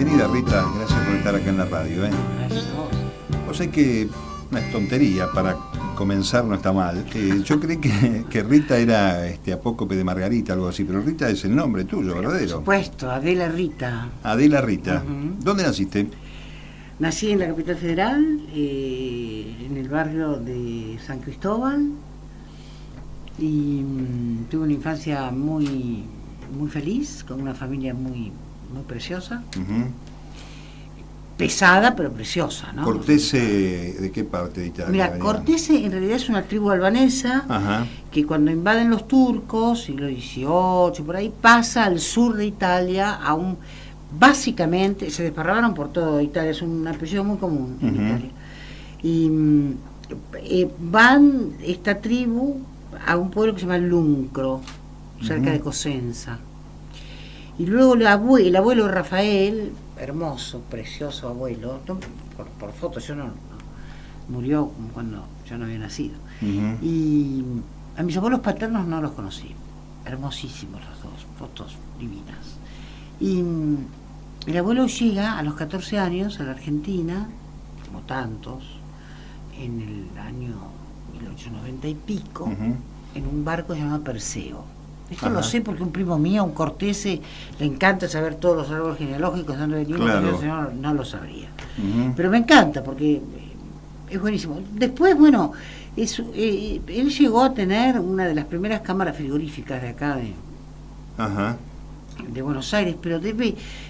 Bienvenida, Rita, gracias por estar acá en la radio. Gracias a vos. O sea que una tontería para comenzar, no está mal. Yo creí que Rita era apócope de Margarita, algo así, pero Rita es el nombre tuyo, ¿verdadero? Por supuesto, Adela Rita. Adela Rita. Uh-huh. ¿Dónde naciste? Nací en la capital federal, en el barrio de San Cristóbal, y tuve una infancia muy, muy feliz, con una familia muy, muy preciosa. Uh-huh. Pesada, pero preciosa, ¿no? ¿Cortese de qué parte de Italia? Mira, Cortese en realidad es una tribu albanesa. Ajá. Que cuando invaden los turcos, siglo XVIII, por ahí, pasa al sur de Italia, básicamente, se desparramaron por toda Italia, es un apellido muy común en Italia. Y van esta tribu a un pueblo que se llama Luncro, cerca de Cosenza. Y luego el abuelo Rafael, hermoso, precioso abuelo, por fotos, murió cuando yo no había nacido. Y a mis abuelos paternos no los conocí, hermosísimos los dos, fotos divinas. Y el abuelo llega a los 14 años a la Argentina, como tantos, en el año 1890 y pico, en un barco llamado Perseo. Esto lo sé porque un primo mío, un cortese, le encanta saber todos los árboles genealógicos, donde venimos, claro. Yo no lo sabría. Pero me encanta porque es buenísimo. Después, bueno, él llegó a tener una de las primeras cámaras frigoríficas de acá de Buenos Aires, pero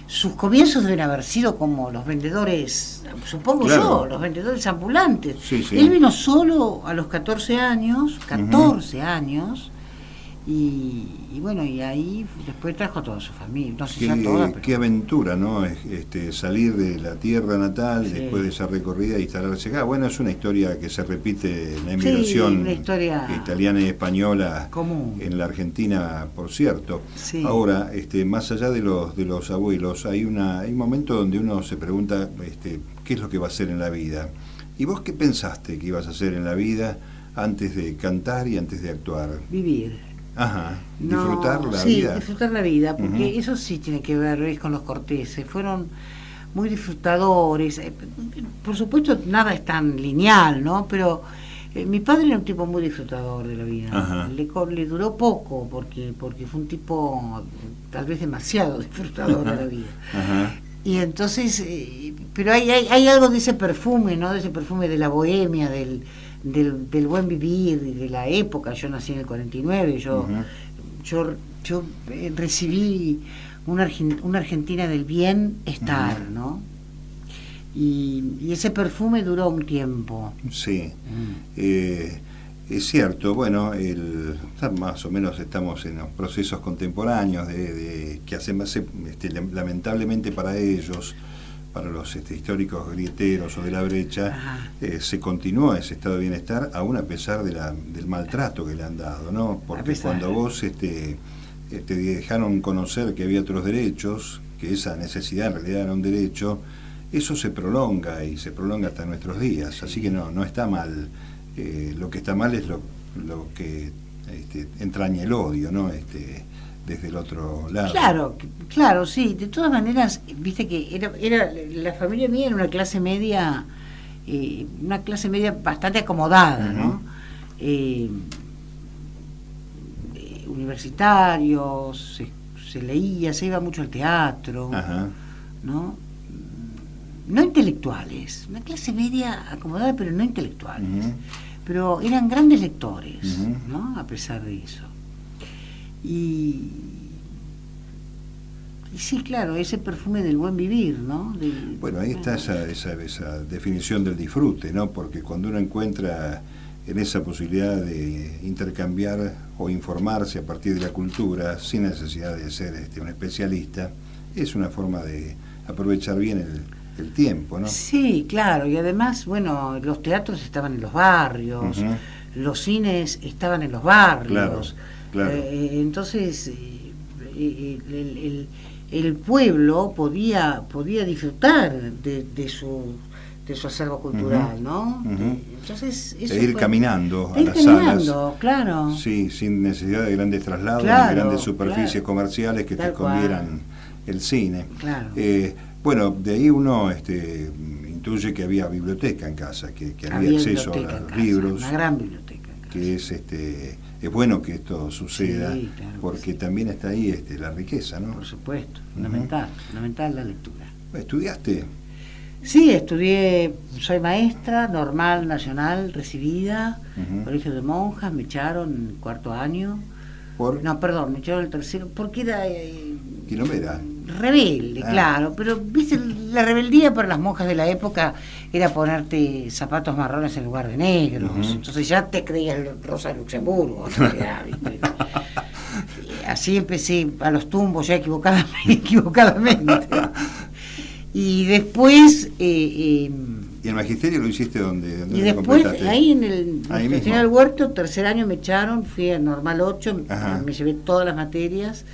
sus comienzos deben haber sido como los vendedores, supongo yo, los vendedores ambulantes. Sí, sí. Él vino solo a los 14 años, y bueno, y ahí después trajo a toda su familia, no sé si a toda, pero... Qué aventura, ¿no? Salir de la tierra natal, después de esa recorrida, instalarse acá. Bueno, es una historia que se repite en la emigración italiana y española común en la Argentina, por cierto. Sí. Ahora, más allá de los abuelos, hay un momento donde uno se pregunta qué es lo que va a hacer en la vida. ¿Y vos qué pensaste que ibas a hacer en la vida antes de cantar y antes de actuar? Vivir. Ajá, disfrutar la vida. Sí, disfrutar la vida, porque eso sí tiene que ver con los corteses, fueron muy disfrutadores. Por supuesto, nada es tan lineal, ¿no? Pero mi padre era un tipo muy disfrutador de la vida. Le duró poco, porque fue un tipo tal vez demasiado disfrutador de la vida. Y entonces, pero hay algo de ese perfume, ¿no? De ese perfume de la bohemia, del buen vivir, de la época. Yo nací en el 49, yo recibí una Argentina del bienestar, ¿no? Y ese perfume duró un tiempo. Sí, es cierto. Bueno, más o menos estamos en los procesos contemporáneos que hacen lamentablemente para ellos, para los históricos grieteros o de la brecha, se continúa ese estado de bienestar aún a pesar del maltrato que le han dado, ¿no? Porque cuando vos te dejaron conocer que había otros derechos, que esa necesidad en realidad era un derecho, eso se prolonga y se prolonga hasta nuestros días. Así que no está mal. Lo que está mal es lo que entraña el odio, ¿no? Desde el otro lado. Claro, sí. De todas maneras, viste que era la familia mía era una clase media bastante acomodada, ¿no? Universitarios, se leía, se iba mucho al teatro, ¿no? No intelectuales, una clase media acomodada, pero no intelectuales. Pero eran grandes lectores, ¿no? A pesar de eso. Y sí, claro, ese perfume del buen vivir, ¿no? Bueno, ahí está esa definición del disfrute, ¿no? Porque cuando uno encuentra en esa posibilidad de intercambiar o informarse a partir de la cultura, sin necesidad de ser un especialista, es una forma de aprovechar bien el tiempo, ¿no? Sí, claro, y además, bueno, los teatros estaban en los barrios, los cines estaban en los barrios. Claro. Entonces el pueblo podía disfrutar de su acervo cultural, ¿no? Entonces eso ir caminando a las salas, claro. Sí, sin necesidad de grandes traslados, ni grandes superficies comerciales que te escondieran el cine. Claro. Bueno, de ahí uno intuye que había biblioteca en casa, que había acceso a los libros. Una gran biblioteca en casa. Que es bueno que esto suceda, Sí, claro, porque sí. también está ahí la riqueza, ¿no? Por supuesto, fundamental, fundamental la lectura. ¿Estudiaste? Sí, estudié, soy maestra, normal, nacional, recibida, colegio de monjas, me echaron en el 4º año. ¿Por? No, perdón, me echaron el 3º, porque era... Quilombera. Rebelde, claro, pero viste, la rebeldía para las monjas de la época era ponerte zapatos marrones en lugar de negros, entonces ya te creías Rosa de Luxemburgo, ¿viste? Así empecé a los tumbos ya equivocadamente. Y después... ¿Y el magisterio lo hiciste donde y después ahí en ahí el mismo. del Huerto, 3er año me echaron, fui a normal 8, Ajá. me llevé todas las materias.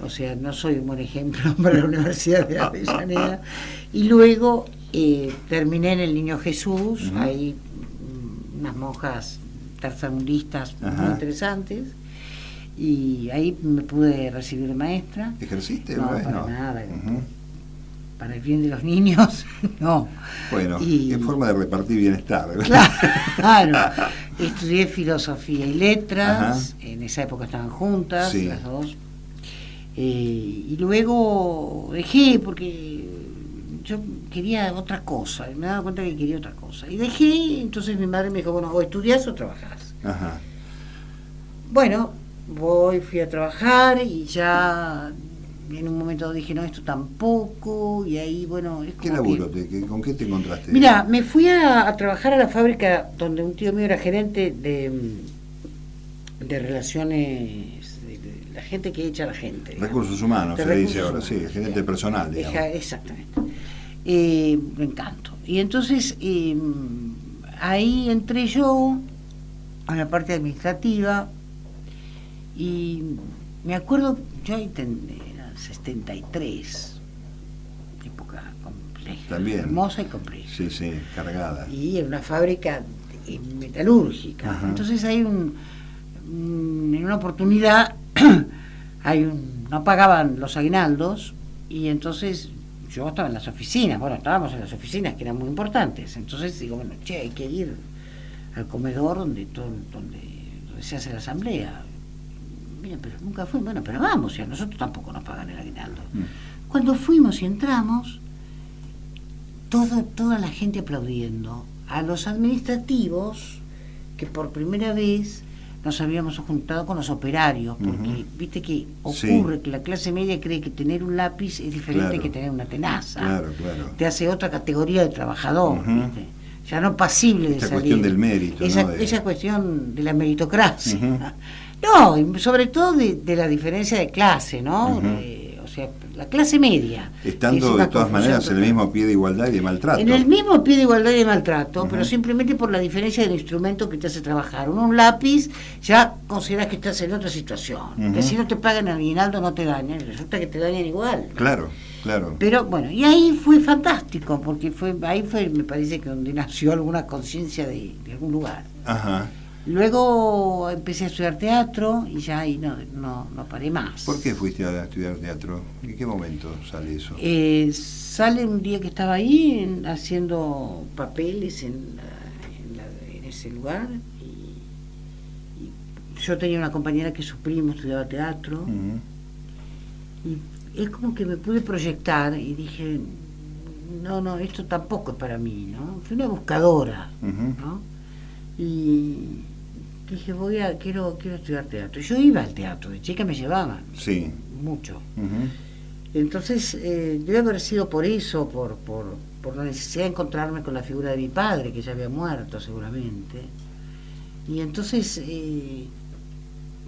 O sea, no soy un buen ejemplo para la Universidad de Avellaneda. Y luego terminé en el Niño Jesús, ahí unas monjas tercermundistas muy interesantes, y ahí me pude recibir de maestra. ¿Ejerciste? No, para nada. Para el bien de los niños, no. Bueno, es forma de repartir bienestar. Claro. Estudié filosofía y letras, en esa época estaban juntas, sí. Las dos. Y luego dejé porque yo quería otra cosa, me daba cuenta que quería otra cosa. Y dejé, entonces mi madre me dijo, bueno, o estudiás o trabajás. Ajá. Bueno, fui a trabajar y ya en un momento dije, no, esto tampoco, y ahí, bueno... Es como ¿Qué laburo? ¿Con qué te encontraste? Mira, me fui a trabajar a la fábrica donde un tío mío era gerente de relaciones, de la gente que echa a la gente. Recursos humanos, se dice ahora, sí, gerente personal, digamos. Exactamente. Me encantó. Y entonces ahí entré yo a la parte administrativa y me acuerdo, yo ahí era 73, época compleja, también hermosa y compleja. Sí, sí, cargada. Y era una fábrica metalúrgica. Ajá. Entonces hay en una oportunidad no pagaban los aguinaldos y entonces yo estaba en las oficinas, estábamos en las oficinas que eran muy importantes, entonces digo, bueno, hay que ir al comedor donde se hace la asamblea. Mira, pero nunca fui, bueno, pero vamos, y a nosotros tampoco nos pagan el aguinaldo. Cuando fuimos y entramos, toda la gente aplaudiendo, a los administrativos que por primera vez nos habíamos juntado con los operarios, porque viste que ocurre que la clase media cree que tener un lápiz es diferente que tener una tenaza. Claro. Te hace otra categoría de trabajador, ¿viste? Ya no pasible de salir. Cuestión del mérito, esa cuestión de la meritocracia. No, y sobre todo de la diferencia de clase, ¿no? O sea, la clase media. Estando de todas maneras en el mismo pie de igualdad y de maltrato. En el mismo pie de igualdad y de maltrato, pero simplemente por la diferencia del instrumento que te hace trabajar. Un lápiz ya consideras que estás en otra situación. Que si no te pagan el aguinaldo no te dañan, y resulta que te dañan igual. Claro. Pero bueno, y ahí fue fantástico, porque ahí fue, me parece que donde nació alguna conciencia de algún lugar. Ajá. Luego empecé a estudiar teatro y ya ahí no paré más. ¿Por qué fuiste a estudiar teatro? ¿En qué momento sale eso? Sale un día que estaba ahí haciendo papeles en ese lugar y yo tenía una compañera que su primo estudiaba teatro y es como que me pude proyectar y dije, no, esto tampoco es para mí, ¿no? Fui una buscadora, ¿no? Y dije, quiero estudiar teatro. Yo iba al teatro, de chica me llevaban. Sí. Mucho. Entonces, debe haber sido por eso, por la necesidad de encontrarme con la figura de mi padre, que ya había muerto seguramente. Y entonces,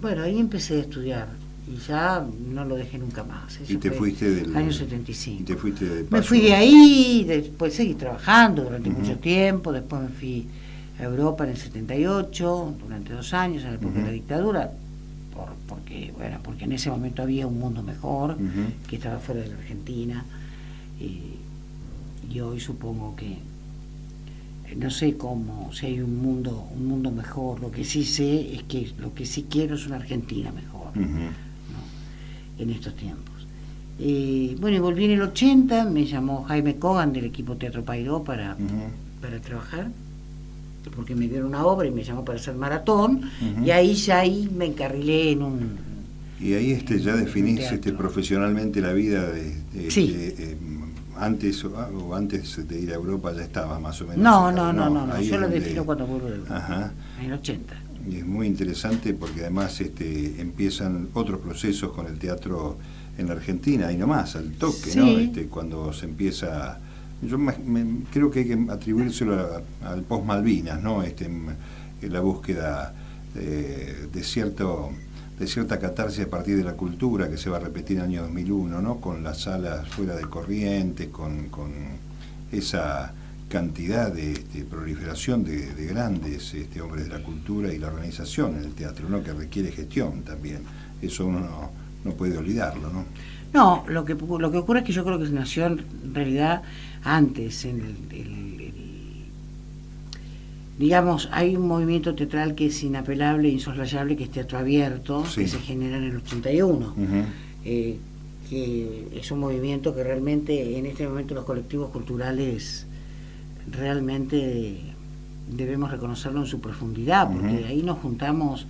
bueno, ahí empecé a estudiar. Y ya no lo dejé nunca más. Eso ¿Y te fuiste del año 75? ¿Y te fuiste de paso? Me fui de ahí, después seguí trabajando durante mucho tiempo, después me fui a Europa en el 78, durante 2 años, en la época de la dictadura, porque en ese momento había un mundo mejor, que estaba fuera de la Argentina, y hoy supongo que, no sé cómo, si hay un mundo mejor, lo que sí sé es que lo que sí quiero es una Argentina mejor, ¿no? En estos tiempos. Bueno, y volví en el 80, me llamó Jaime Kogan del equipo Teatro Pairó para trabajar, porque me dieron una obra y me llamó para hacer maratón, y ahí me encarrilé en un... Y ahí ya definís teatro. Profesionalmente la vida de Sí. Antes o antes de ir a Europa ya estabas más o menos. No, ahí yo es lo donde... defino cuando vuelvo de Europa, Ajá. en el 80. Y es muy interesante porque además empiezan otros procesos con el teatro en la Argentina, ahí nomás, al toque, Sí. ¿no? Cuando se empieza... Yo creo que hay que atribuírselo al post-Malvinas, ¿no? En la búsqueda de cierta catarsis a partir de la cultura que se va a repetir en el año 2001, ¿no? Con las salas fuera de Corrientes, con esa cantidad de proliferación de grandes hombres de la cultura y la organización en el teatro, ¿no? Que requiere gestión también. Eso uno no puede olvidarlo, ¿no? No, lo que ocurre es que yo creo que nació en realidad antes, digamos, hay un movimiento teatral que es inapelable, insoslayable, que es Teatro Abierto, Sí. que se genera en el 81, Uh-huh. que es un movimiento que realmente en este momento los colectivos culturales realmente debemos reconocerlo en su profundidad, porque ahí nos juntamos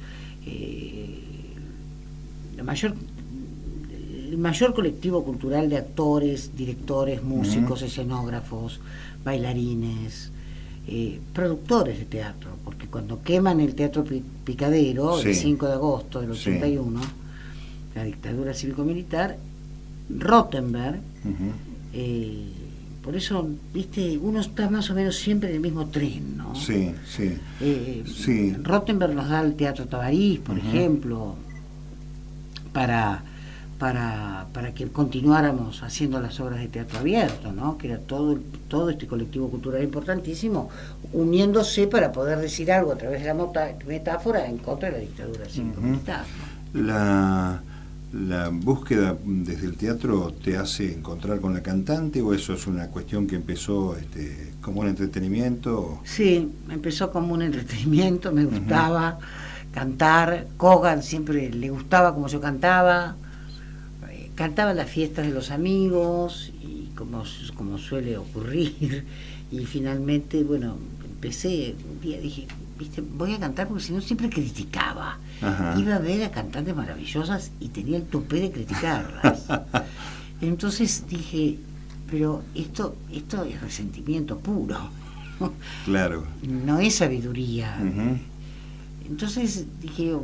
el mayor colectivo cultural de actores, directores, músicos, escenógrafos, bailarines, productores de teatro, porque cuando queman el Teatro Picadero, Sí. el 5 de agosto del 81, la dictadura cívico-militar, Rottenberg, por eso, viste, uno está más o menos siempre en el mismo tren, ¿no? Sí, sí. Sí. Rottenberg nos da el Teatro Tabarís, por ejemplo, para que continuáramos haciendo las obras de teatro abierto, ¿no? Que era todo este colectivo cultural importantísimo, uniéndose para poder decir algo a través de la metáfora en contra de la dictadura cívico-militar, ¿no? ¿La búsqueda desde el teatro te hace encontrar con la cantante o eso es una cuestión que empezó como un entretenimiento? Sí, empezó como un entretenimiento, me gustaba cantar. Kogan siempre le gustaba como yo cantaba. Cantaba en las fiestas de los amigos, y como suele ocurrir, y finalmente, bueno, empecé, un día dije, viste, voy a cantar porque si no siempre criticaba. Ajá. Iba a ver a cantantes maravillosas y tenía el tupé de criticarlas. Entonces dije, pero esto es resentimiento puro, Claro. no es sabiduría. Entonces dije,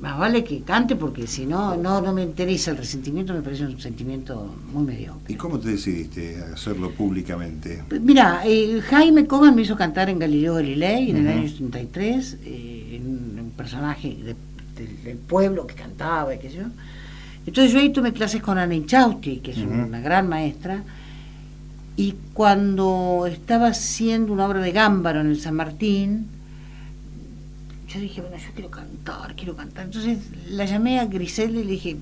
más vale que cante porque si no me interesa el resentimiento, me parece un sentimiento muy mediocre. ¿Y cómo te decidiste a hacerlo públicamente? Mira, Jaime Kogan me hizo cantar en Galileo Galilei en el año 73, un personaje del pueblo que cantaba y qué sé yo. Entonces yo ahí tomé clases con Ana Inchausti, que es una gran maestra, y cuando estaba haciendo una obra de Gámbaro en el San Martín, yo dije, bueno, yo quiero cantar. Entonces la llamé a Griselda y le dije,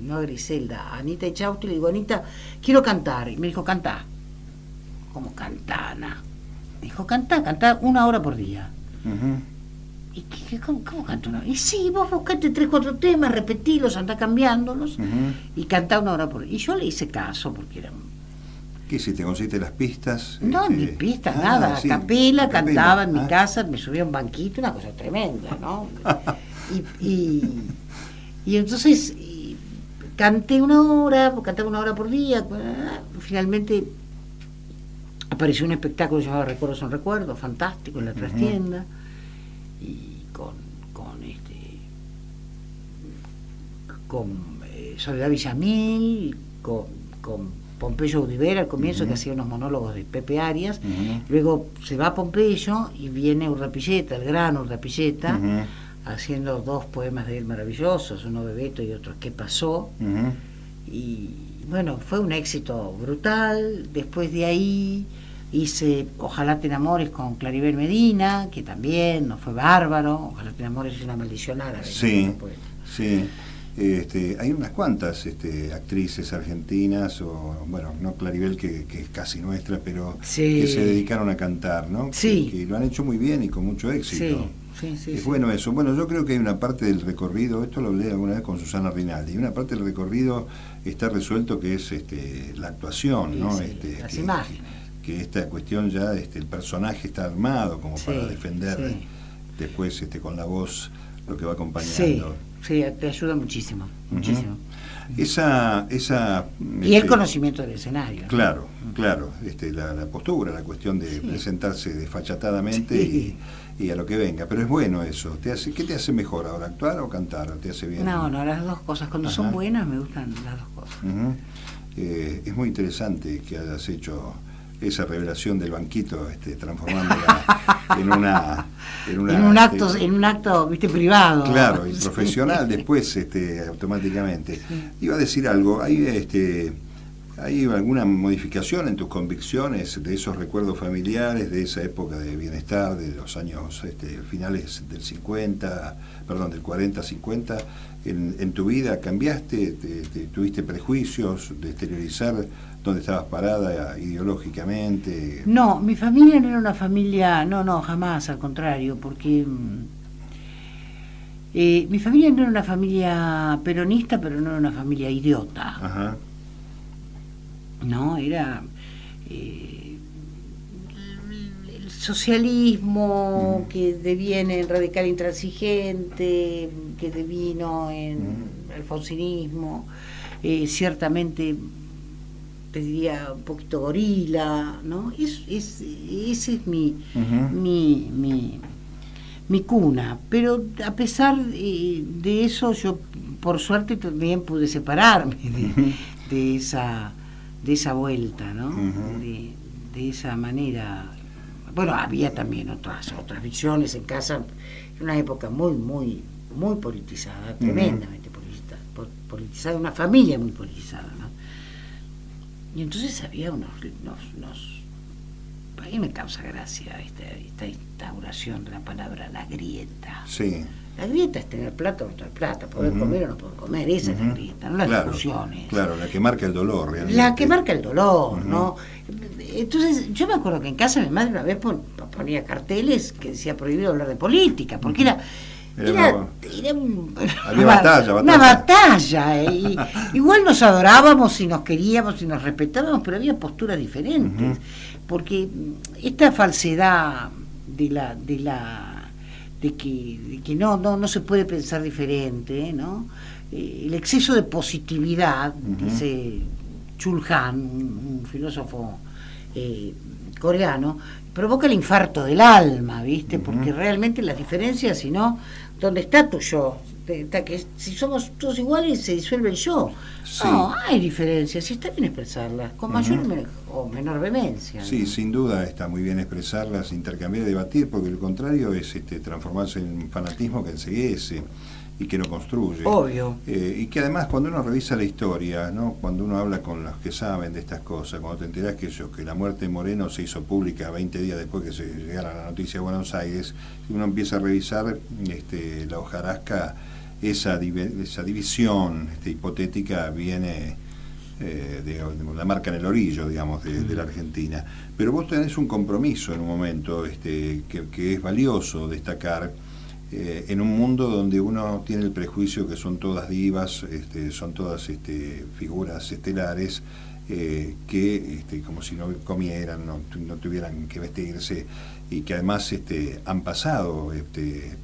no a Griselda, a Anita Echausti, le digo, Anita, quiero cantar. Y me dijo, cantá. ¿Cómo cantana? Me dijo, cantá 1 hora por día. ¿Y cómo canto una hora? Y sí, vos buscate 3, 4 temas, repetilos, andá cambiándolos, y cantá 1 hora por día. Y yo le hice caso, porque era... ¿Qué hiciste? ¿Conseguiste las pistas? No, ni pistas, nada. Sí, capela, cantaba en mi casa, me subía a un banquito, una cosa tremenda, ¿no? y entonces cantaba 1 hora por día. Finalmente apareció un espectáculo llamado Recuerdos son Recuerdos, fantástico, en la trastienda, y con Soledad Villamil, con Pompeyo Udivera al comienzo, que hacía unos monólogos de Pepe Arias. Luego se va a Pompeyo y viene Urdapilleta, el gran Urdapilleta, haciendo 2 poemas de él maravillosos, uno Bebeto y otro ¿Qué pasó? Y bueno, fue un éxito brutal. Después de ahí hice Ojalá te enamores con Claribel Medina, que también nos fue bárbaro. Ojalá te enamores es una maldición árabe. Sí, ¿no? sí. Hay unas cuantas actrices argentinas, o bueno, no Claribel, que es casi nuestra, pero sí, que se dedicaron a cantar, ¿no? Sí. Que lo han hecho muy bien y con mucho éxito. Sí. Sí, sí, Es sí. bueno eso. Bueno, yo creo que hay una parte del recorrido, esto lo hablé alguna vez con Susana Rinaldi, y una parte del recorrido está resuelto que es la actuación, Sí, ¿no? sí, las imágenes. Que esta cuestión ya, el personaje está armado como Sí, para defender sí. después con la voz lo que va Sí, acompañando. sí, te ayuda muchísimo, muchísimo. Esa Y el conocimiento del escenario, ¿no? Claro, claro, la postura, la cuestión de Sí. presentarse desfachatadamente Sí. y a lo que venga. Pero es bueno eso. ¿Qué te hace mejor ahora, actuar o cantar? ¿Te hace bien? No, las dos cosas. Cuando Ajá. son buenas me gustan las dos cosas. Ujú. Es muy interesante que hayas hecho esa revelación del banquito, transformándola En un acto, viste, privado. claro, y profesional después, automáticamente. Sí. Iba a decir algo, ¿hay alguna modificación en tus convicciones de esos recuerdos familiares, de esa época de bienestar, de los años finales del 50, perdón, del 40-50? ¿En tu vida cambiaste? ¿Tuviste prejuicios de exteriorizar dónde estabas parada ideológicamente? No, mi familia no era una familia, no, jamás, al contrario, porque mi familia no era una familia peronista, pero no era una familia idiota. Ajá. No, era el socialismo que deviene en radical intransigente, que devino en alfonsinismo, ciertamente te diría un poquito gorila, ¿no? Ese es mi cuna, pero a pesar de eso, yo por suerte también pude separarme de esa vuelta, ¿no? De esa manera. Bueno, había también otras visiones en casa, en una época muy politizada, tremendamente politizada, una familia muy politizada, ¿no? Y entonces había unos a mí me causa gracia esta instauración de la palabra la grieta. Sí. La grieta es tener plata o no tener plata, poder comer o no poder comer, esa es la grieta, no las discusiones. Claro, la que marca el dolor realmente. La que marca el dolor, ¿no? Entonces, yo me acuerdo que en casa mi madre una vez ponía carteles que decía prohibido hablar de política, porque era una batalla. Igual nos adorábamos y nos queríamos y nos respetábamos, pero había posturas diferentes. Porque esta falsedad de que no se puede pensar diferente, ¿no? El exceso de positividad, dice Chul Han, un filósofo coreano, provoca el infarto del alma, ¿viste? Porque realmente las diferencias, si no, ¿dónde está tu yo? Que si somos todos iguales se disuelve el yo. Sí. No, hay diferencias, y está bien expresarlas, con mayor o menor vehemencia. Sí, ¿no? sin duda está muy bien expresarlas, intercambiar y debatir, porque lo contrario es transformarse en un fanatismo que enceguece y que no construye. Obvio. Y que además cuando uno revisa la historia, ¿no? Cuando uno habla con los que saben de estas cosas, cuando te enterás que la muerte de Moreno se hizo pública 20 días después que se llegara la noticia de Buenos Aires, uno empieza a revisar la hojarasca, esa división hipotética viene la marca en el orillo, digamos, de la Argentina. Pero vos tenés un compromiso en un momento que es valioso destacar, en un mundo donde uno tiene el prejuicio que son todas divas, son todas figuras estelares, que como si no comieran, no tuvieran que vestirse, y que además han pasado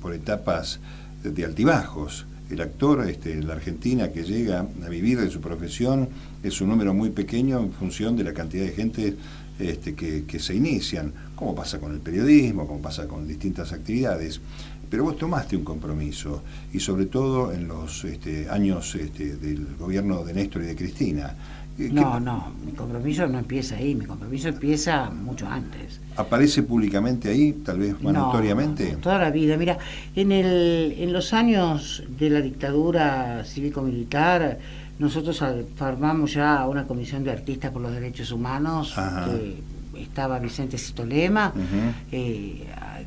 por etapas de altibajos. El actor en la Argentina que llega a vivir de su profesión es un número muy pequeño en función de la cantidad de gente que se inician, como pasa con el periodismo, como pasa con distintas actividades. Pero vos tomaste un compromiso, y sobre todo en los años del gobierno de Néstor y de Cristina. No, mi compromiso no empieza ahí, mi compromiso empieza mucho antes. ¿Aparece públicamente ahí, tal vez notoriamente? No, toda la vida. Mira, en los años de la dictadura cívico-militar, nosotros formamos ya una comisión de artistas por los derechos humanos, que estaba Vicente Citolema,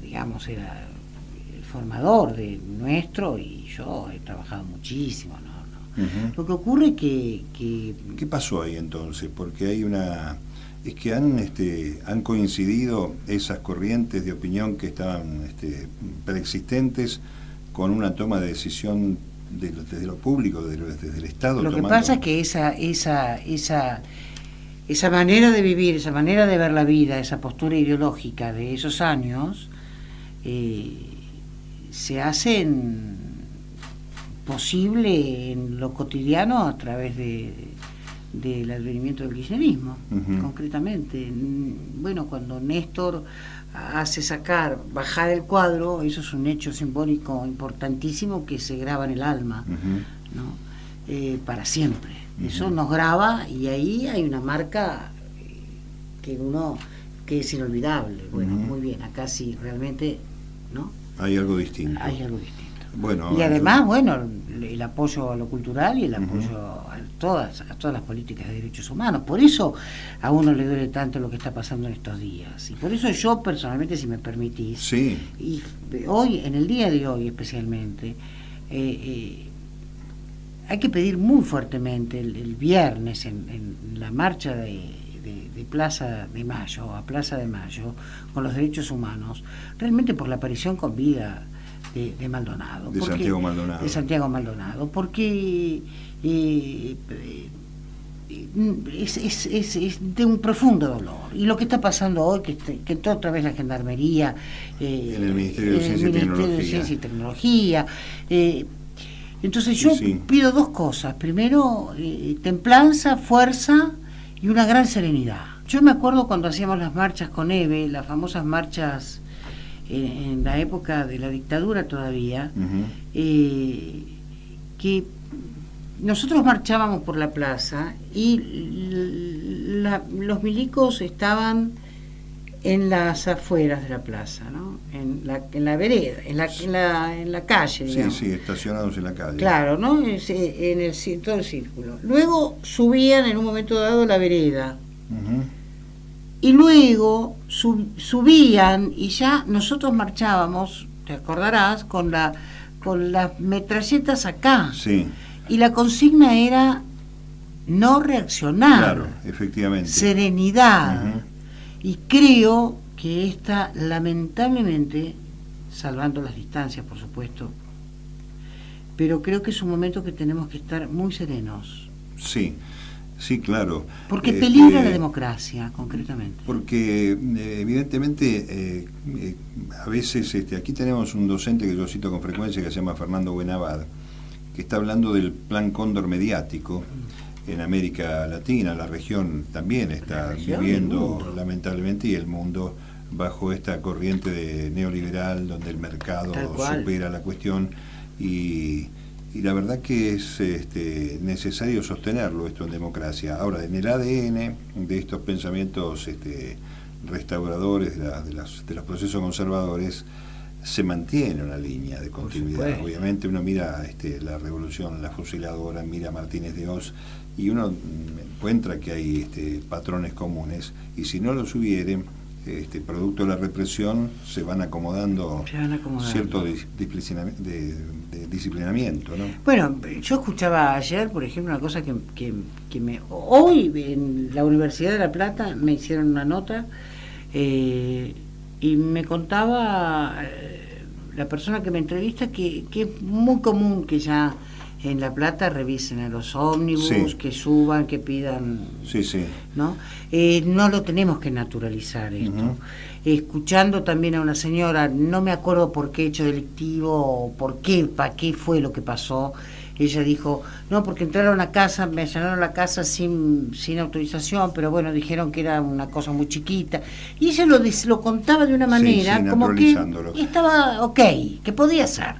digamos, era el formador de nuestro, y yo he trabajado muchísimo, ¿no? Lo que ocurre que... ¿Qué pasó ahí entonces? Porque hay es que han coincidido esas corrientes de opinión que estaban preexistentes con una toma de decisión desde lo público, desde el Estado. Lo que pasa es que esa manera de vivir, esa manera de ver la vida, esa postura ideológica de esos años, se hacen posible en lo cotidiano a través del advenimiento del kirchnerismo, concretamente. Bueno, cuando Néstor hace bajar el cuadro, eso es un hecho simbólico importantísimo que se graba en el alma, ¿no? Para siempre. Eso nos graba y ahí hay una marca que es inolvidable. Bueno, muy bien, acá sí realmente, ¿no? Hay algo distinto. Hay algo distinto. Bueno, y además, bueno, el apoyo a lo cultural y el apoyo a todas las políticas de derechos humanos. Por eso a uno le duele tanto lo que está pasando en estos días. Y por eso yo personalmente, si me permitís, sí, y hoy, en el día de hoy especialmente, hay que pedir muy fuertemente el viernes en la marcha de Plaza de Mayo, a Plaza de Mayo, con los derechos humanos, realmente por la aparición con vida de Maldonado. De Santiago Maldonado. De Santiago Maldonado, porque es de un profundo dolor. Y lo que está pasando hoy, que entró otra vez la Gendarmería, en el Ministerio de Ciencia y Tecnología. Entonces yo pido dos cosas. Primero, templanza, fuerza y una gran serenidad. Yo me acuerdo cuando hacíamos las marchas con Eve, las famosas marchas en la época de la dictadura todavía, que nosotros marchábamos por la plaza y los milicos estaban en las afueras de la plaza, ¿no? En la vereda, en la calle, digamos. Sí, estacionados en la calle. Claro, ¿no? En todo el círculo. Luego subían en un momento dado la vereda. Y luego subían y ya nosotros marchábamos, te acordarás, con las metralletas acá. Sí. Y la consigna era no reaccionar. Claro, efectivamente. Serenidad. Y creo que esta, lamentablemente, salvando las distancias, por supuesto, pero creo que es un momento que tenemos que estar muy serenos. Sí. Sí, claro. Porque peligra la democracia, concretamente. Porque evidentemente a veces aquí tenemos un docente que yo cito con frecuencia que se llama Fernando Buenavad, que está hablando del plan cóndor mediático en América Latina. La región también está viviendo, lamentablemente, y el mundo bajo esta corriente neoliberal donde el mercado supera la cuestión y la verdad que es necesario sostenerlo esto en democracia. Ahora, en el ADN de estos pensamientos restauradores de los procesos conservadores se mantiene una línea de continuidad. Obviamente uno mira la revolución, la fusiladora, mira Martínez de Oz y uno encuentra que hay patrones comunes y si no los hubieren, producto de la represión se van acomodando cierto disciplinamiento, ¿no? Bueno, yo escuchaba ayer, por ejemplo, una cosa que hoy en la Universidad de La Plata me hicieron una nota y me contaba la persona que me entrevista que es muy común que ya en La Plata revisen a los ómnibus, que suban, que pidan, ¿no? No lo tenemos que naturalizar esto. Escuchando también a una señora, no me acuerdo por qué hecho delictivo, para qué fue lo que pasó. Ella dijo, no, porque entraron a casa, me allanaron la casa sin autorización, pero bueno, dijeron que era una cosa muy chiquita. Y ella lo contaba de una manera como que estaba ok, que podía ser.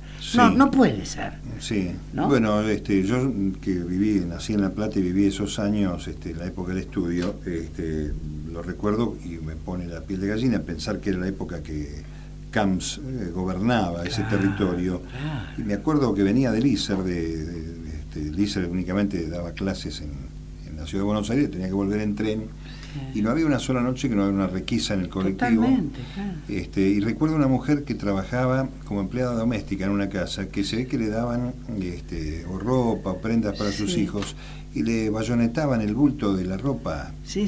No puede ser. Sí, ¿no? Bueno, yo que nací en La Plata y viví esos años, en la época del estudio, lo recuerdo y me pone la piel de gallina pensar que era la época que Camps gobernaba ese territorio. Y me acuerdo que venía del ISER, el ISER únicamente daba clases en la ciudad de Buenos Aires, tenía que volver en tren y no había una sola noche que no había una requisa en el colectivo. Totalmente, claro. Y recuerdo una mujer que trabajaba como empleada doméstica en una casa, que se ve que le daban o ropa o prendas para sus hijos, y le bayonetaban el bulto de la ropa. Sí.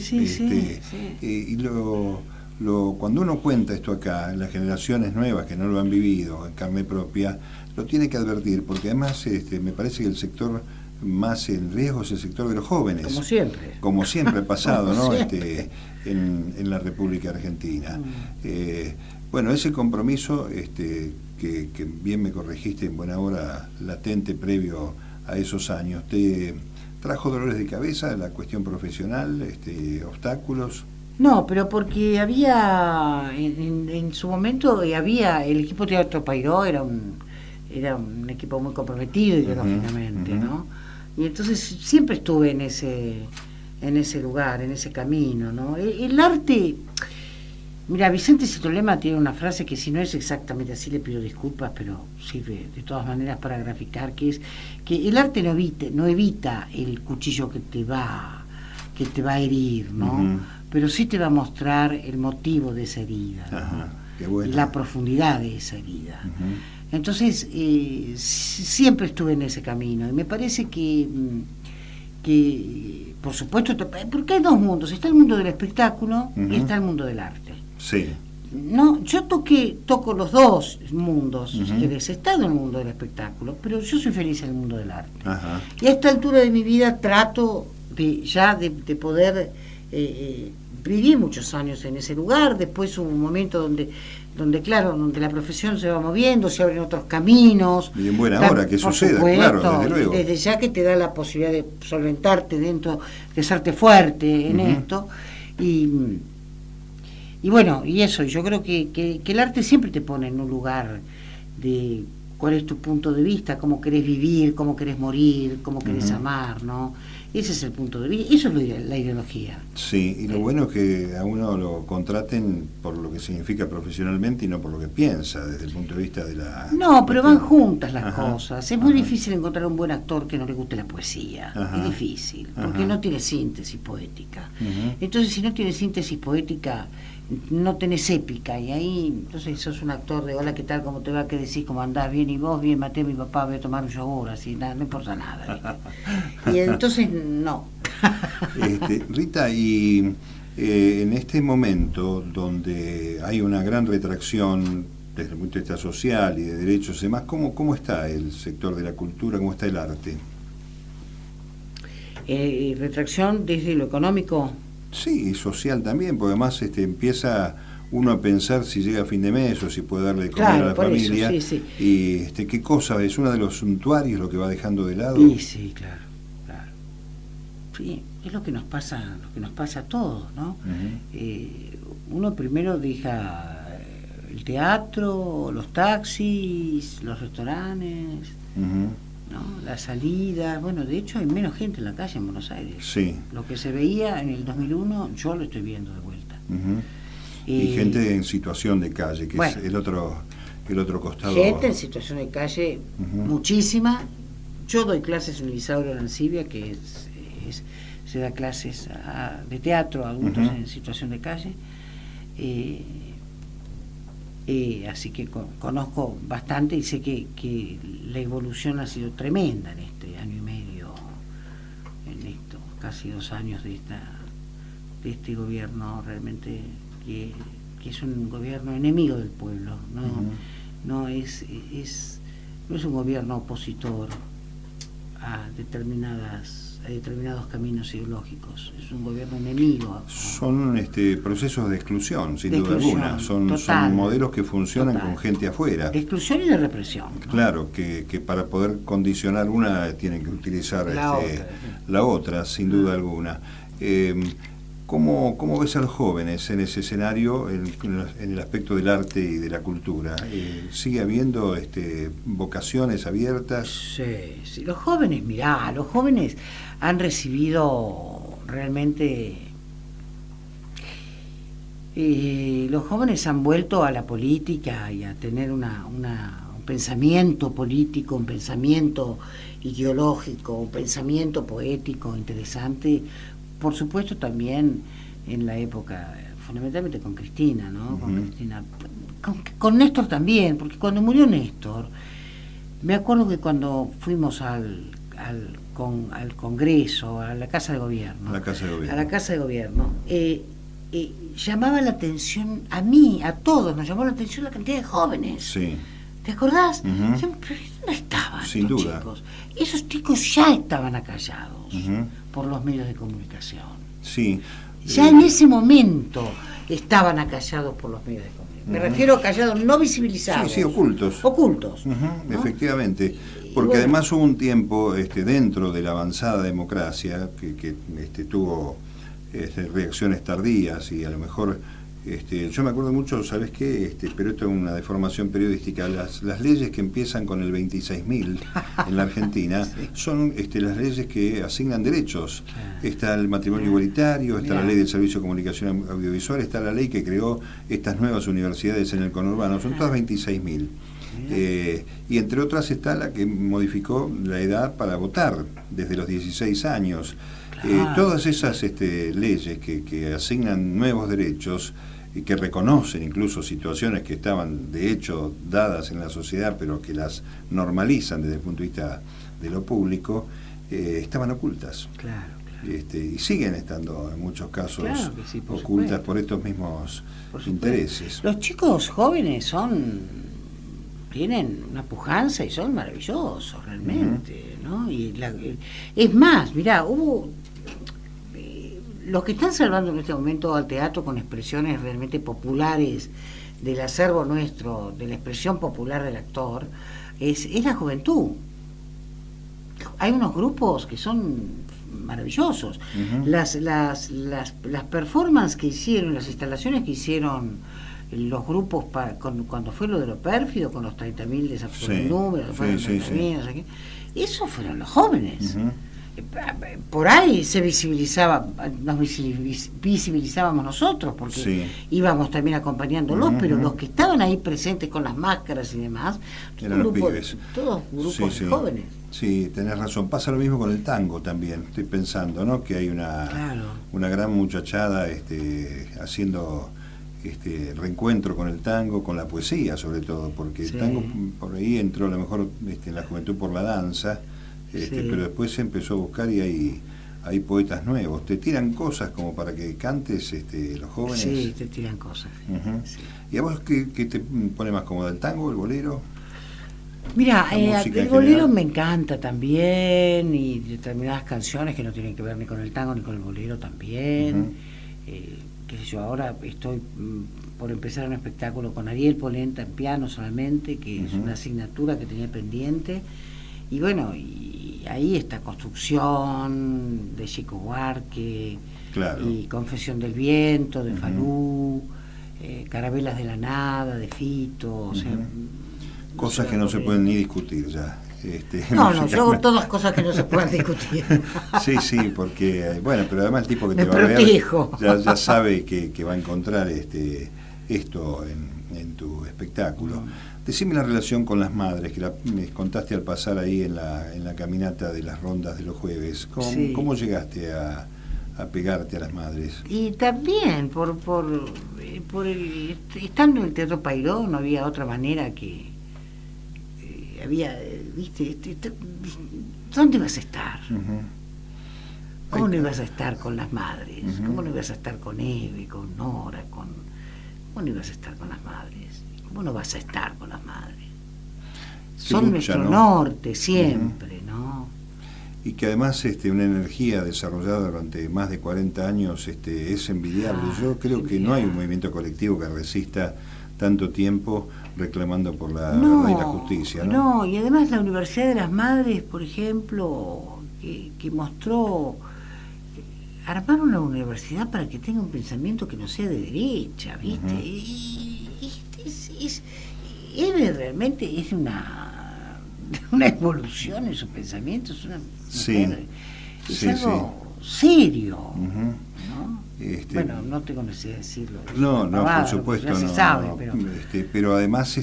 Y cuando uno cuenta esto acá, las generaciones nuevas que no lo han vivido en carne propia, lo tiene que advertir, porque además me parece que el sector más en riesgo es el sector de los jóvenes. Como siempre ha pasado, ¿no? En la República Argentina. Bueno, ese compromiso que bien me corregiste en buena hora, latente previo a esos años, ¿te trajo dolores de cabeza la cuestión profesional, obstáculos? No, pero porque había, en su momento, había el equipo Teatro Pairó, era un equipo muy comprometido ideológicamente, ¿no? Y entonces siempre estuve en ese lugar, en ese camino, ¿no? El arte, mira, Vicente Citrolema tiene una frase que si no es exactamente así le pido disculpas, pero sirve de todas maneras para graficar, que es que el arte no evita el cuchillo que te va a herir, ¿no? Pero sí te va a mostrar el motivo de esa herida, ¿no? Qué bueno. La profundidad de esa herida. Entonces, siempre estuve en ese camino, y me parece que por supuesto, porque hay dos mundos, está el mundo del espectáculo y está el mundo del arte. Sí. No, yo toco los dos mundos, si querés. He estado en el mundo del espectáculo, pero yo soy feliz en el mundo del arte. Y a esta altura de mi vida trato de poder viví muchos años en ese lugar. Después hubo un momento donde la profesión se va moviendo, se abren otros caminos. Y en buena hora que suceda, supuesto, claro, desde luego. Desde ya que te da la posibilidad de solventarte dentro, de hacerte fuerte en esto. Y bueno, y eso, yo creo que el arte siempre te pone en un lugar de cuál es tu punto de vista, cómo querés vivir, cómo querés morir, cómo querés amar, ¿no? Ese es el punto de vista, eso es la ideología. Sí, y lo bueno es que a uno lo contraten por lo que significa profesionalmente y no por lo que piensa, desde el punto de vista de la... No, pero van juntas las cosas. Es muy difícil encontrar un buen actor que no le guste la poesía. Es difícil, porque no tiene síntesis poética. Entonces, si no tiene síntesis poética, no tenés épica, y ahí entonces sos un actor de hola, ¿qué tal? ¿Cómo te va? ¿Qué decís? ¿Cómo andás? Bien, y vos, bien, maté a mi papá, voy a tomar un yogur, así, nada, no importa nada, ¿viste? Y entonces no. Rita, y en este momento donde hay una gran retracción desde el punto de vista social y de derechos y demás, ¿cómo está el sector de la cultura? ¿Cómo está el arte? Retracción desde lo económico. Sí, y social también, porque además empieza uno a pensar si llega a fin de mes o si puede darle de comer a la familia. Eso, sí. Y qué cosa, es uno de los suntuarios lo que va dejando de lado. Sí, claro. Sí, es lo que nos pasa a todos, ¿no? Uno primero deja el teatro, los taxis, los restaurantes, ¿no? Las salidas. Bueno, de hecho hay menos gente en la calle en Buenos Aires. Sí. Lo que se veía en el 2001 yo lo estoy viendo de vuelta. Y gente en situación de calle, que es el otro costado. Gente en situación de calle, muchísima. Yo doy clases en el Isauro Arancibia, que se da clases de teatro a adultos en situación de calle. Así que conozco bastante y sé que la evolución ha sido tremenda en este año y medio, en estos casi 2 años de este gobierno, realmente que es un gobierno enemigo del pueblo, no es un gobierno opositor a determinados caminos ideológicos, es un gobierno enemigo. Son procesos de exclusión, sin duda alguna, son modelos que funcionan con gente afuera. De exclusión y de represión, ¿no? Claro, que para poder condicionar una tienen que utilizar la otra, sin duda alguna. ¿Cómo ves a los jóvenes en ese escenario, en el aspecto del arte y de la cultura? ¿Sigue habiendo vocaciones abiertas? Sí. Los jóvenes han recibido realmente... los jóvenes han vuelto a la política y a tener un pensamiento político, un pensamiento ideológico, un pensamiento poético interesante. Por supuesto también en la época, fundamentalmente con Cristina, ¿no? Con Ujú. Cristina, con Néstor también, porque cuando murió Néstor, me acuerdo que cuando fuimos al Congreso, a la Casa de Gobierno, La Casa de Gobierno. a la Casa de Gobierno, llamaba la atención, a mí, a todos, nos llamó la atención la cantidad de jóvenes. Sí. ¿Te acordás? Ujú. Decíamos, ¿pero dónde estaban Sin estos duda. chicos? Esos chicos ya estaban acallados Ujú. por los medios de comunicación. Sí. Ya en ese momento estaban acallados por los medios de comunicación. Me Ujú. refiero a callados, no visibilizados. Sí, ocultos. Ocultos. Ujú, ¿no? efectivamente, Y porque bueno, además hubo un tiempo dentro de la avanzada democracia que tuvo reacciones tardías y a lo mejor, yo me acuerdo mucho, ¿sabes qué? Pero esto es una deformación periodística, las leyes que empiezan con el 26.000 en la Argentina Sí. son las leyes que asignan derechos. Claro. Está el matrimonio igualitario, está la Mirá. ley del servicio de comunicación audiovisual, está la ley que creó estas nuevas universidades en el conurbano, son todas 26.000. Y entre otras está la que modificó la edad para votar desde los 16 años. Claro. Todas esas leyes que asignan nuevos derechos y que reconocen incluso situaciones que estaban de hecho dadas en la sociedad, pero que las normalizan desde el punto de vista de lo público, estaban ocultas. Claro, Y siguen estando en muchos casos Claro que sí, por ocultas supuesto. por estos mismos por supuesto. intereses. Los chicos jóvenes tienen una pujanza y son maravillosos realmente, ¿no? Es más, mirá, los que están salvando en este momento al teatro con expresiones realmente populares del acervo nuestro, de la expresión popular del actor, es la juventud. Hay unos grupos que son maravillosos. Ujú. Las performances que hicieron, las instalaciones que hicieron los grupos cuando fue lo de lo pérfido, con los 30.000 de por el número, fueron 30.000, no sé qué, esos fueron los jóvenes. Ujú. Por ahí se visibilizábamos nosotros, porque Sí. íbamos también acompañándolos, Ujú. pero los que estaban ahí presentes con las máscaras y demás, Eran los pibes. todos grupos Sí, sí. jóvenes. Sí, tenés razón. Pasa lo mismo con el tango también. Estoy pensando, ¿no? Que hay Claro. una gran muchachada haciendo reencuentro con el tango, con la poesía sobre todo, porque Sí. el tango por ahí entró a lo mejor en la juventud por la danza, Sí. pero después se empezó a buscar y hay poetas nuevos. ¿Te tiran cosas como para que cantes los jóvenes? Sí, te tiran cosas. Ujú. Sí. ¿Y a vos qué te pone más cómodo, el tango o el bolero? Mira, La música el en bolero general. me encanta también, y determinadas canciones que no tienen que ver ni con el tango ni con el bolero también. Ujú. Qué sé yo, ahora estoy por empezar un espectáculo con Ariel Polenta en piano solamente, que es Ujú. una asignatura que tenía pendiente. Y bueno, y ahí está Construcción de Chico Buarque, Claro. y Confesión del Viento de Ujú. Falú, Carabelas de la Nada de Fito, o sea, Ujú. Cosas sé, que no se porque- pueden ni discutir ya. No, yo hago musicalmente. todas cosas que no se pueden discutir. Sí, sí, porque, bueno, pero además el tipo que Me te va a protejo. ver ya sabe que va a encontrar esto en tu espectáculo. Decime la relación con las madres, que me contaste al pasar ahí en la caminata de las rondas de los jueves. Sí. ¿Cómo llegaste a pegarte a las madres? Y también estando en el Teatro Pairó no había otra manera que había, viste, ¿dónde ibas a estar? Ujú. ¿Cómo no Ay, ibas a estar con las madres? Ujú. ¿Cómo no ibas a estar con Eve, con Nora, ¿cómo no ibas a estar con las madres? ¿Cómo no vas a estar con las madres? Son lucha, nuestro ¿no? norte siempre, ¿no? Y que además una energía desarrollada durante más de 40 años es envidiable. Yo creo que no hay un movimiento colectivo que resista tanto tiempo reclamando por la verdad y la justicia, ¿no? No, y además la Universidad de las Madres, por ejemplo, que mostró armar una universidad para que tenga un pensamiento que no sea de derecha, ¿viste? Ujú. Eve realmente es una evolución en su pensamiento, es una Sí, mujer, es sí, algo serio, Ujú. ¿no? Bueno, no tengo necesidad de decirlo. No, Pavada, por supuesto, ya se no, sabe, no, pero pero además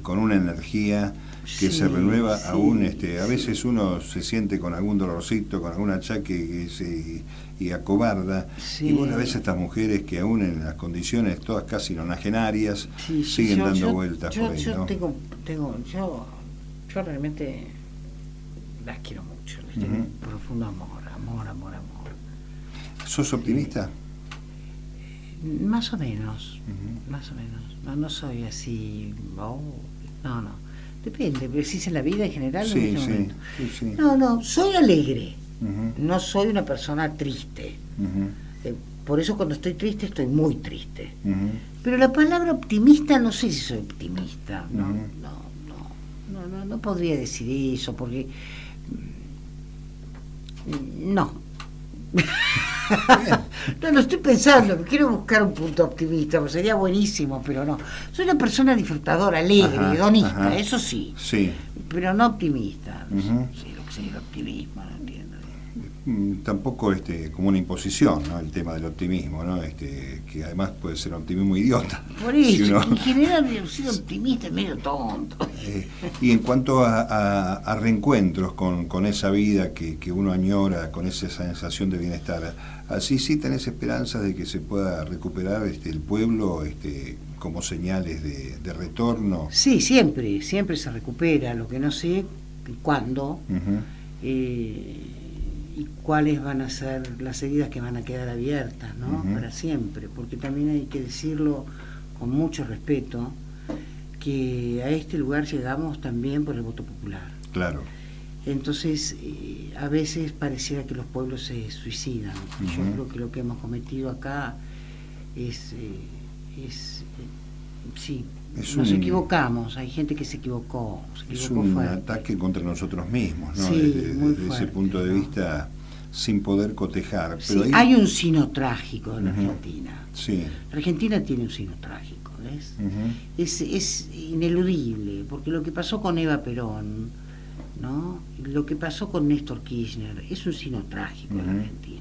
con una energía que Sí, se renueva sí, aún, a veces sí. uno se siente con algún dolorcito, con algún achaque y acobarda, y vos la Sí, ves a estas mujeres que aún en las condiciones todas casi nonagenarias sí, sí, siguen dando vueltas por ahí, yo ¿no? yo realmente las quiero mucho, les tengo un profundo amor. ¿Sos optimista? Más o menos, Ujú. más o menos. No soy así, no. Depende, pero si es en la vida en general en Sí, este sí, momento. sí. No, soy alegre. Ujú, No soy una persona triste. ujú, Por eso cuando estoy triste estoy muy triste. ujú, Pero la palabra optimista, no sé si soy optimista. ujú. No podría decir eso porque no. No estoy pensando, quiero buscar un punto optimista, pues sería buenísimo, pero no. Soy una persona disfrutadora, alegre, Ajá, hedonista, ajá. eso sí, Sí. pero no optimista. No Ujú. sé lo que sea el optimismo, no entiendo. Tampoco como una imposición, ¿no? El tema del optimismo, ¿no? Que además puede ser un optimismo idiota. Por eso, Si uno- en general, ser optimista es medio tonto. y en cuanto a reencuentros con esa vida que uno añora, con esa sensación de bienestar, así sí tenés esperanzas de que se pueda recuperar el pueblo como señales de retorno. Sí, siempre se recupera, lo que no sé cuándo. Ujú, Y cuáles van a ser las heridas que van a quedar abiertas, ¿no? Ujú. Para siempre, porque también hay que decirlo con mucho respeto, que a este lugar llegamos también por el voto popular. claro. Entonces, a veces pareciera que los pueblos se suicidan. Yo Ujú. creo que lo que hemos cometido acá sí, Es nos un- equivocamos, hay gente que se equivocó Es un fuerte. ataque contra nosotros mismos, ¿no? Sí, desde muy ese fuerte, punto de ¿no? vista, sin poder cotejar. Sí, Pero ahí- hay un sino trágico en Ujú. Argentina. Sí. La Argentina tiene un sino trágico, ¿ves? Ujú. Es ineludible, porque lo que pasó con Eva Perón, ¿no? Lo que pasó con Néstor Kirchner, es un sino trágico en la Ujú. Argentina.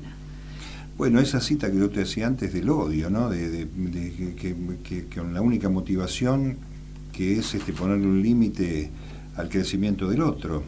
Bueno, esa cita que yo te decía antes del odio, ¿no? Que con la única motivación que es ponerle un límite al crecimiento del otro,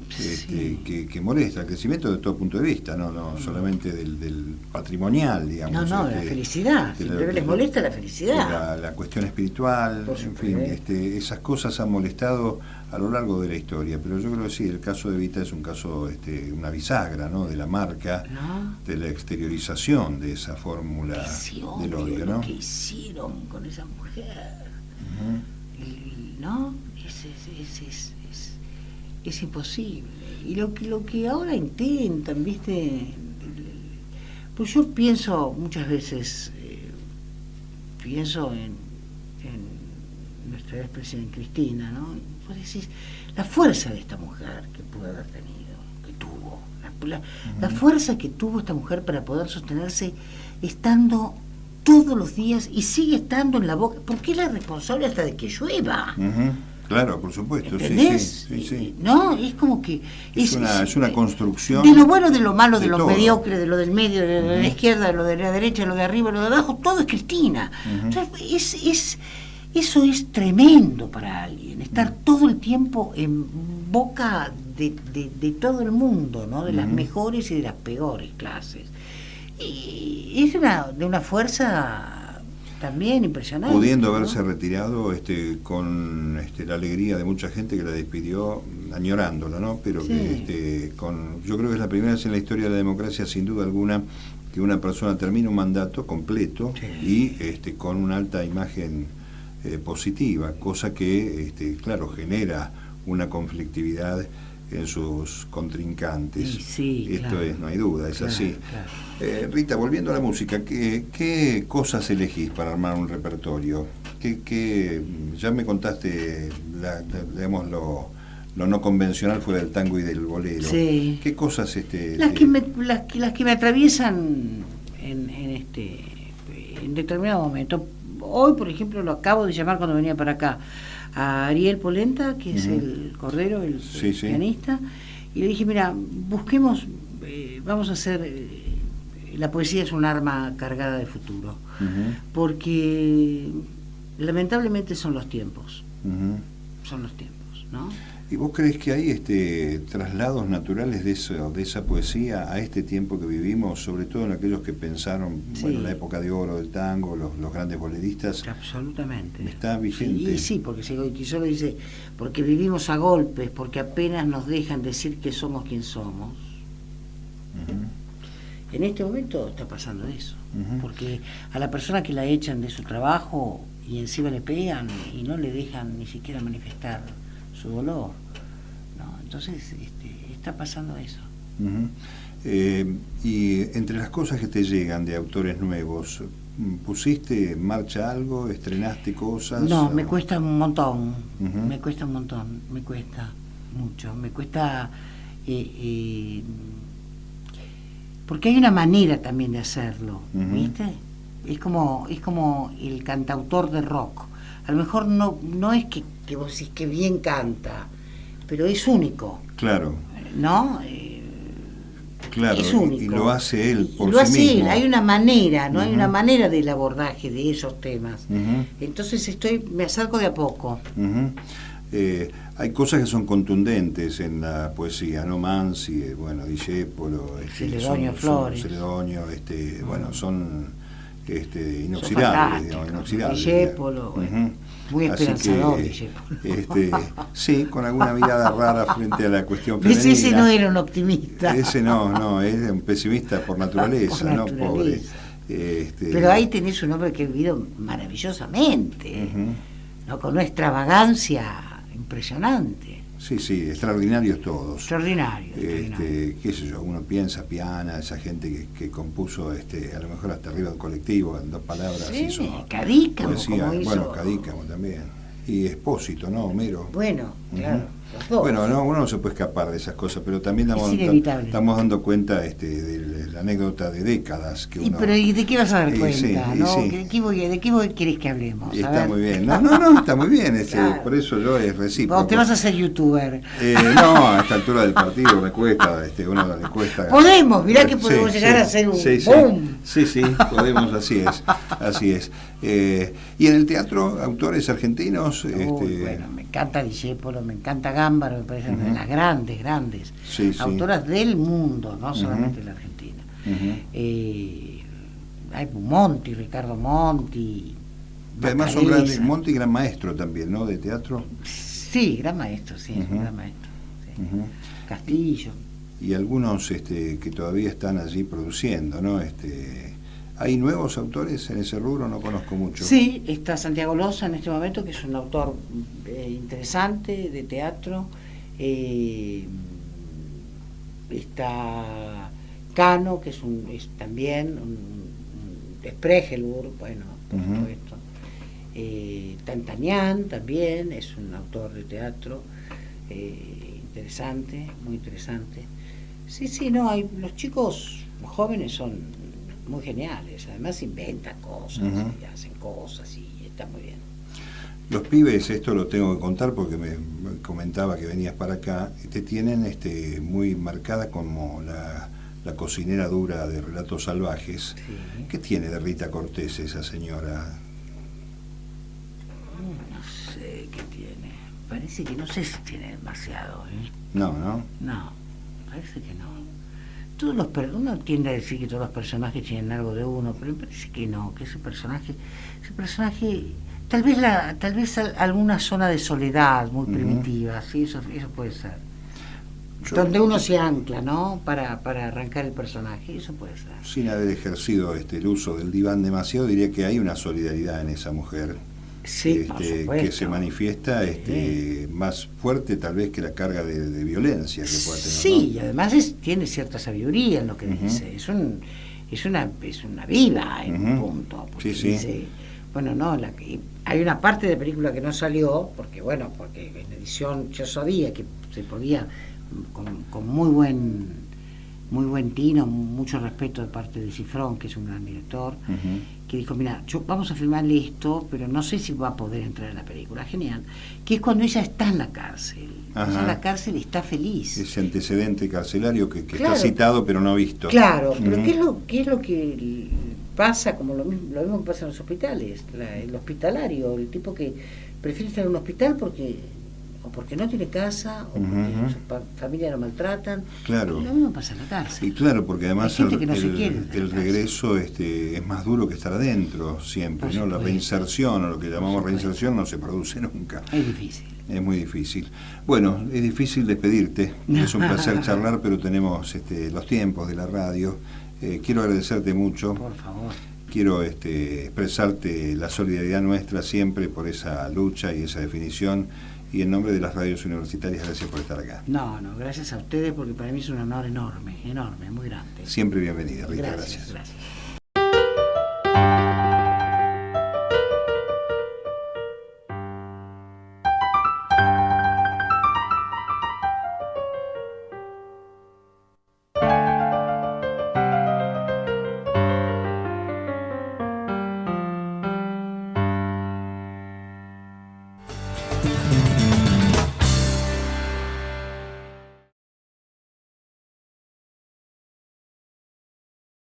Sí. que molesta, el crecimiento de todo punto de vista, no solamente del patrimonial, digamos. No, la felicidad, siempre les molesta la felicidad. La cuestión espiritual, Por en fin, supuesto. esas cosas han molestado a lo largo de la historia, pero yo creo que sí, el caso de Evita es un caso, una bisagra, ¿no? De la marca, ¿No? de la exteriorización de esa fórmula Ese del odio, odio, lo ¿no? que hicieron con esa mujer, Ujú. ¿no? Es imposible. Y lo que ahora intentan, ¿viste? Pues yo pienso muchas veces, pienso en nuestra expresidenta Cristina, ¿no? Vos decís, la fuerza de esta mujer que pudo haber tenido, que tuvo, la fuerza que tuvo esta mujer para poder sostenerse estando todos los días y sigue estando en la boca, porque es la responsable hasta de que llueva. Ujú. Claro, por supuesto, ¿Entendés? sí. No, es como que Es una construcción de lo bueno, de lo malo, de de lo todo. mediocre, de lo del medio, de lo de la Ujú. izquierda, de lo de la derecha, de lo de arriba, de lo de abajo, todo es Cristina. Ujú. O sea, eso es tremendo para alguien, estar todo el tiempo en boca de todo el mundo, ¿no? De las Ujú. mejores y de las peores clases. Y es de una fuerza también impresionante. pudiendo ¿no? haberse retirado con la alegría de mucha gente que la despidió añorándola, ¿no? Pero Sí. que yo creo que es la primera vez en la historia de la democracia, sin duda alguna, que una persona termina un mandato completo Sí. y con una alta imagen positiva, cosa que claro, genera una conflictividad en sus contrincantes. Sí, Esto claro. es, no hay duda, es Claro, así. claro. Rita, volviendo a la música, ¿qué cosas elegís para armar un repertorio? Ya me contaste, digamos, lo no convencional fuera del tango y del bolero. Sí. ¿Qué cosas Las que me atraviesan en determinado momento. Hoy, por ejemplo, lo acabo de llamar cuando venía para acá a Ariel Polenta, que es Ujú. el cordero, el Sí, sí. pianista, y le dije, mira, busquemos, vamos a hacer, la poesía es un arma cargada de futuro, Ujú, porque lamentablemente son los tiempos, ujú. ¿no? ¿Y vos crees que hay traslados naturales de esa poesía a este tiempo que vivimos, sobre todo en aquellos que pensaron, Sí. bueno, la época de oro del tango, los grandes boleristas? Absolutamente. ¿Está vigente? Y sí, porque solo dice, porque vivimos a golpes, porque apenas nos dejan decir que somos quien somos. Ujú. En este momento está pasando eso, Ujú. porque a la persona que la echan de su trabajo y encima le pegan y no le dejan ni siquiera manifestar su dolor, ¿no? Entonces está pasando eso. Ujú. Y entre las cosas que te llegan de autores nuevos, ¿pusiste en marcha algo? ¿Estrenaste cosas? No, me cuesta un montón, Ujú. me cuesta un montón, me cuesta mucho, me cuesta porque hay una manera también de hacerlo, Ujú. ¿viste? Es como el cantautor de rock. A lo mejor no es que vos decís que bien canta, pero es único, Claro, ¿no? claro. Es único. Y lo hace él por Lo sí hace mismo. él, hay una manera, ¿no? Hay Ujú. una manera del abordaje de esos temas. Ujú. Entonces me acerco de a poco. Ujú. Hay cosas que son contundentes en la poesía, ¿no? Mansi, bueno, Discépolo, Celedonio Flores. Celedonio, bueno, son inoxidables, digamos, inoxidables. Discépolo, Ujú. muy Así esperanzador, que, Discépolo. sí, con alguna mirada rara frente a la cuestión ¿Ves? femenina. Ese no era un optimista. Ese no, es un pesimista por naturaleza, Por ¿no? naturaleza. Pobre. Pero ahí tenés un hombre que ha vivido maravillosamente, Ujú. ¿no? Con una extravagancia impresionante, Sí, extraordinarios todos. extraordinario. extraordinario. Qué sé yo, uno piensa, Piana, esa gente que compuso a lo mejor hasta arriba del colectivo, en dos palabras, Sí, hizo Cadícamo, poesía. como hizo. Bueno, Cadícamo también. Y Expósito, ¿no? Homero. Bueno, Ujú. claro, los dos. Bueno, no, uno no se puede escapar de esas cosas, pero también Es inevitable. estamos dando cuenta de la anécdota de décadas que uno... Pero ¿y de qué vas a dar Y cuenta? sí, y ¿No? sí. ¿De qué querés que hablemos? Y A está ver. muy bien. No, está muy bien. Claro. Por eso yo es recíproco. Vos te vas a hacer youtuber. No, a esta altura del partido me cuesta, uno le cuesta. Podemos, mirá que podemos llegar a hacer un boom. Sí, podemos, así es. Y en el teatro, autores argentinos. Bueno, me encanta Discépolo, me encanta Gámbaro, me parece una de las grandes Sí. autoras del mundo, no solamente de la Argentina. Hay Monti, Ricardo Monti. Que además son Bacareza. grandes, Monti, gran maestro también, ¿no? De teatro. Sí, gran maestro, sí, es un gran maestro. Sí. Ujú. Castillo. Y algunos que todavía están allí produciendo, ¿no? ¿Hay nuevos autores en ese rubro? No conozco mucho. Sí, está Santiago Loza en este momento, que es un autor interesante de teatro. Está Cano, que es también un Spregelburg, bueno, por Ujú. supuesto. Tantanian también es un autor de teatro interesante, muy interesante. Sí, no, los chicos, los jóvenes son muy geniales, además inventan cosas, Ujú. y hacen cosas y está muy bien. Los pibes, esto lo tengo que contar porque me comentaba que venías para acá, te tienen muy marcada como la cocinera dura de Relatos Salvajes. Sí. ¿Qué tiene de Rita Cortés esa señora? No sé qué tiene, parece que no sé si tiene demasiado, ¿eh? No. No, parece que no. Uno tiende a decir que todos los personajes tienen algo de uno, pero me parece que no, que ese personaje, tal vez alguna zona de soledad muy Ujú. primitiva, sí, eso puede ser. Yo, Donde uno se ancla, ¿no? Para arrancar el personaje, eso puede ser. sin haber ejercido el uso del diván demasiado, diría que hay una solidaridad en esa mujer. Sí, por supuesto. Que se manifiesta más fuerte tal vez que la carga de violencia que pueda tener. Sí, ¿no? y además tiene cierta sabiduría en lo que Ujú. dice. Es una viva en un Ujú. punto. Porque Sí. dice, bueno, no, hay una parte de la película que no salió, porque en edición yo sabía que se podía, con muy buen tino, mucho respeto de parte de Cifrón, que es un gran director, Ujú. que dijo, mira, vamos a filmarle esto, pero no sé si va a poder entrar en la película. Genial. Que es cuando ella está en la cárcel. Ajá. Ella en la cárcel está feliz. Ese antecedente carcelario que Claro. está citado pero no visto. Claro, pero Ujú. ¿qué es lo que pasa? Como lo mismo que pasa en los hospitales. El hospitalario, el tipo que prefiere estar en un hospital porque o porque no tiene casa, o porque Ujú. su familia lo maltratan. Claro. Y lo mismo pasa en la cárcel. Y claro, porque además Hay gente que no se quiere en la el cárcel. regreso es más duro que estar adentro siempre, Por ¿no? La supuesto. reinserción, o lo que llamamos Por supuesto. reinserción, no se produce nunca. Es difícil. Es muy difícil. Bueno, es difícil despedirte. Es un placer charlar, pero tenemos los tiempos de la radio. Quiero agradecerte mucho. Por favor. Quiero expresarte la solidaridad nuestra siempre por esa lucha y esa definición. Y en nombre de las radios universitarias, gracias por estar acá. No, gracias a ustedes porque para mí es un honor enorme, muy grande. Siempre bienvenida, Rita. Gracias.